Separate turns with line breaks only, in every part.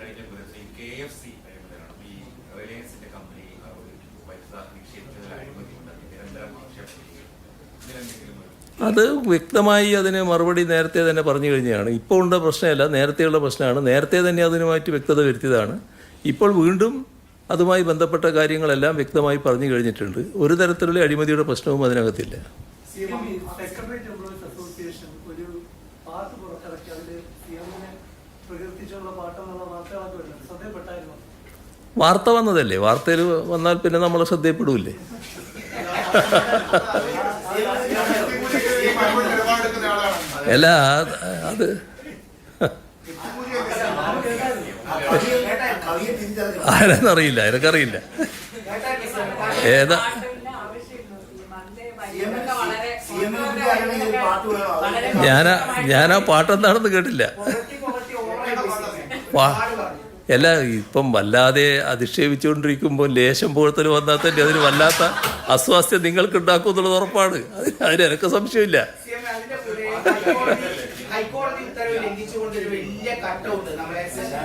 കഴിഞ്ഞ KFC ഈ റിലയൻസിന്റെ company പൈസ നിക്ഷേപിച്ചതിൽ അഴിമതിയുണ്ട് നിരന്തരം ഇതിലെന്തെങ്കിലും
അത് വ്യക്തമായി അതിന് മറുപടി നേരത്തെ തന്നെ പറഞ്ഞു കഴിഞ്ഞതാണ്. ഇപ്പോൾ ഉള്ള പ്രശ്നമല്ല, നേരത്തെയുള്ള പ്രശ്നമാണ്. നേരത്തെ തന്നെ അതിനുമായിട്ട് വ്യക്തത വരുത്തിയതാണ്. ഇപ്പോൾ വീണ്ടും അതുമായി ബന്ധപ്പെട്ട കാര്യങ്ങളെല്ലാം വ്യക്തമായി പറഞ്ഞു കഴിഞ്ഞിട്ടുണ്ട്. ഒരു തരത്തിലുള്ള അഴിമതിയുടെ പ്രശ്നവും അതിനകത്തില്ല. വാർത്ത വന്നതല്ലേ, വാർത്തയിൽ വന്നാൽ പിന്നെ നമ്മളെ ശ്രദ്ധയപ്പെടൂല്ലേ? അല്ല അത് ആരെന്നറിയില്ല, എനിക്കറിയില്ല ഏതാ. ഞാനാ പാട്ടെന്താണെന്ന് കേട്ടില്ല. അല്ല, ഇപ്പം വല്ലാതെ അധിക്ഷേപിച്ചുകൊണ്ടിരിക്കുമ്പോൾ ലേശം പോഴത്തിൽ വന്നാൽ തന്നെ അതിന് വല്ലാത്ത അസ്വാസ്ഥ്യം നിങ്ങൾക്ക് ഉണ്ടാക്കും എന്നുള്ളത് ഉറപ്പാണ്. അതിന് എനിക്ക് സംശയമില്ല.
ഹൈക്കോടതി ഉത്തരവ് ലംഘിച്ചുകൊണ്ട് ഒരു വലിയ കട്ടൗട്ട് നമ്മുടെ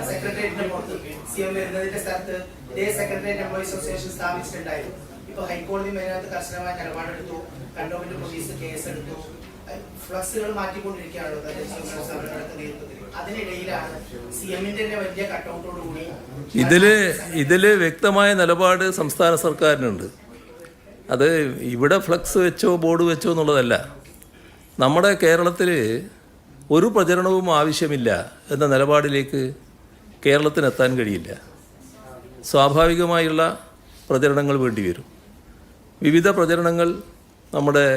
സെക്രട്ടേറിയറ്റിന്റെ പുറത്ത് CM വരുന്നതിന്റെ സ്ഥലത്ത് ഇതേ സെക്രട്ടേറിയറ്റ് എംപ്ലോയീസ് അസോസിയേഷൻ സ്ഥാപിച്ചിട്ടുണ്ടായിരുന്നു. ഇപ്പൊ ഹൈക്കോടതി മേഖലത്ത് കർശനമായ നിലപാടെടുത്തു, കണ്ടോൺമെന്റ് പോലീസ് കേസെടുത്തു, ഫ്ലക്സുകൾ മാറ്റിക്കൊണ്ടിരിക്കുകയാണല്ലോ സമരങ്ങളുടെ നേതൃത്വത്തിൽ. അതിനിടയിലാണ് CMന്റെ വലിയ കട്ടൗട്ടോട് കൂടി
ഇതില് വ്യക്തമായ നിലപാട് സംസ്ഥാന സർക്കാരിനുണ്ട്. അത് ഇവിടെ ഫ്ലക്സ് വെച്ചോ ബോർഡ് വെച്ചോ എന്നുള്ളതല്ല. നമ്മുടെ കേരളത്തിൽ ഒരു പ്രചരണവും ആവശ്യമില്ല എന്ന നിലപാടിലേക്ക് കേരളത്തിനെത്താൻ കഴിയില്ല. സ്വാഭാവികമായുള്ള പ്രചരണങ്ങൾ വേണ്ടി വരും. വിവിധ പ്രചരണങ്ങൾ നമ്മുടെ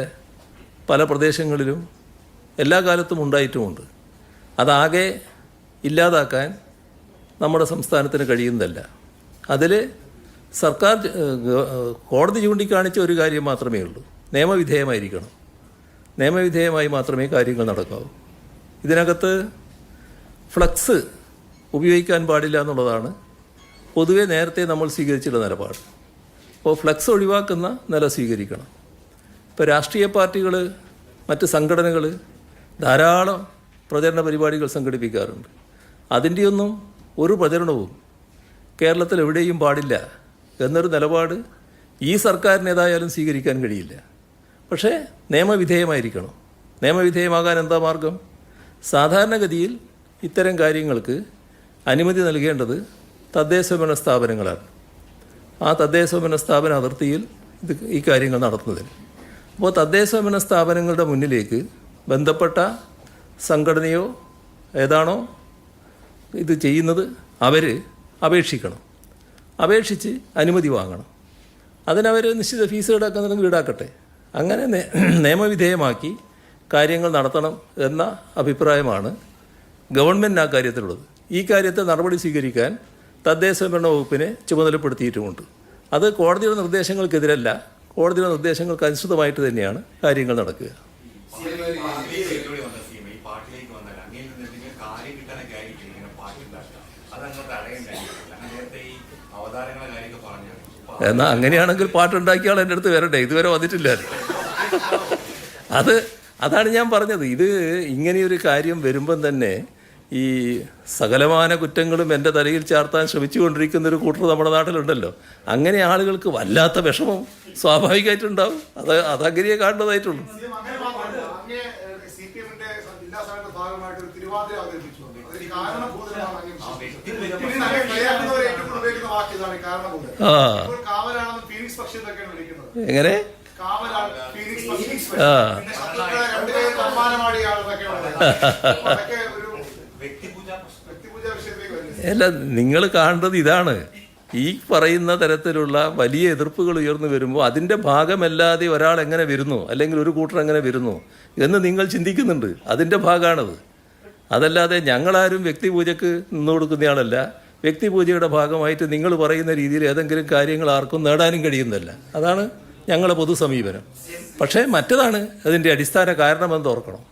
പല പ്രദേശങ്ങളിലും എല്ലാ കാലത്തും ഉണ്ടായിട്ടുമുണ്ട്. അതാകെ ഇല്ലാതാക്കാൻ നമ്മുടെ സംസ്ഥാനത്തിന് കഴിയുന്നതല്ല. അതിൽ സർക്കാർ കോടതി ചൂണ്ടിക്കാണിച്ച ഒരു കാര്യം മാത്രമേ ഉള്ളൂ: നിയമവിധേയമായിരിക്കണം. നിയമവിധേയമായി മാത്രമേ കാര്യങ്ങൾ നടക്കാവൂ. ഇതിനകത്ത് ഫ്ലക്സ് ഉപയോഗിക്കാൻ പാടില്ല എന്നുള്ളതാണ് പൊതുവെ നേരത്തെ നമ്മൾ സ്വീകരിച്ചിട്ടുള്ള നിലപാട്. അപ്പോൾ ഫ്ലക്സ് ഒഴിവാക്കുന്ന നില സ്വീകരിക്കണം. ഇപ്പോൾ രാഷ്ട്രീയ പാർട്ടികൾ, മറ്റ് സംഘടനകൾ ധാരാളം പ്രചരണ പരിപാടികൾ സംഘടിപ്പിക്കാറുണ്ട്. അതിൻ്റെയൊന്നും ഒരു പ്രചരണവും കേരളത്തിൽ എവിടെയും പാടില്ല എന്നൊരു നിലപാട് ഈ സർക്കാരിന് ഏതായാലും സ്വീകരിക്കാൻ കഴിയില്ല. പക്ഷേ നിയമവിധേയമായിരിക്കണം. നിയമവിധേയമാകാൻ എന്താ മാർഗം? സാധാരണഗതിയിൽ ഇത്തരം കാര്യങ്ങൾക്ക് അനുമതി നൽകേണ്ടത് തദ്ദേശഭരണ സ്ഥാപനങ്ങളാണ്. ആ തദ്ദേശഭരണ സ്ഥാപന അതിർത്തിയിൽ ഈ കാര്യങ്ങൾ നടത്തുന്നതിന്. അപ്പോൾ തദ്ദേശഭരണ സ്ഥാപനങ്ങളുടെ മുന്നിലേക്ക് ബന്ധപ്പെട്ട സംഘടനയോ ഏതാണോ ഇത് ചെയ്യുന്നത് അവർ അപേക്ഷിക്കണം. അപേക്ഷിച്ച് അനുമതി വാങ്ങണം. അതിനവർ നിശ്ചിത ഫീസ് ഈടാക്കുന്നുണ്ടെങ്കിൽ ഈടാക്കട്ടെ. അങ്ങനെ നിയമവിധേയമാക്കി കാര്യങ്ങൾ നടത്തണം എന്ന അഭിപ്രായമാണ് ഗവൺമെൻറ് ആ കാര്യത്തിലുള്ളത്. ഈ കാര്യത്തിൽ നടപടി സ്വീകരിക്കാൻ തദ്ദേശഭരണ വകുപ്പിനെ ചുമതലപ്പെടുത്തിയിട്ടുമുണ്ട്. അത് കോടതിയുടെ നിർദ്ദേശങ്ങൾക്കെതിരല്ല, കോടതിയുടെ നിർദ്ദേശങ്ങൾക്ക് അനുസൃതമായിട്ട് തന്നെയാണ് കാര്യങ്ങൾ നടക്കുക. എന്നാൽ അങ്ങനെയാണെങ്കിൽ പാട്ടുണ്ടാക്കിയാൽ എൻ്റെ അടുത്ത് വരട്ടെ. ഇതുവരെ വന്നിട്ടില്ല. അതാണ് ഞാൻ പറഞ്ഞത്. ഇത് ഇങ്ങനെയൊരു കാര്യം വരുമ്പം തന്നെ ഈ സകലമാന കുറ്റങ്ങളും എൻ്റെ തലയിൽ ചാർത്താൻ ശ്രമിച്ചുകൊണ്ടിരിക്കുന്നൊരു കൂട്ടർ നമ്മുടെ നാട്ടിലുണ്ടല്ലോ. അങ്ങനെ ആളുകൾക്ക് വല്ലാത്ത വിഷമം സ്വാഭാവികമായിട്ടുണ്ടാവും. അതങ്ങനെയേ കാണേണ്ടതായിട്ടുള്ളൂ. എങ്ങനെ അല്ല, നിങ്ങൾ കാണേണ്ടത് ഇതാണ്. ഈ പറയുന്ന തരത്തിലുള്ള വലിയ എതിർപ്പുകൾ ഉയർന്നു വരുമ്പോൾ അതിൻ്റെ ഭാഗമല്ലാതെ ഒരാൾ എങ്ങനെ വരുന്നു, അല്ലെങ്കിൽ ഒരു കൂട്ടർ എങ്ങനെ വരുന്നു എന്ന് നിങ്ങൾ ചിന്തിക്കുന്നുണ്ട്. അതിൻ്റെ ഭാഗമാണത്. അതല്ലാതെ ഞങ്ങളാരും വ്യക്തിപൂജക്ക് നിന്നു കൊടുക്കുന്നയാളല്ല. വ്യക്തിപൂജയുടെ ഭാഗമായിട്ട് നിങ്ങൾ പറയുന്ന രീതിയിൽ ഏതെങ്കിലും കാര്യങ്ങൾ ആർക്കും നേടാനും കഴിയുന്നതല്ല. അതാണ് ഞങ്ങളുടെ പൊതു സമീപനം. പക്ഷേ മറ്റതാണ് അതിൻ്റെ അടിസ്ഥാന കാരണമെന്ന് ഓർക്കണം.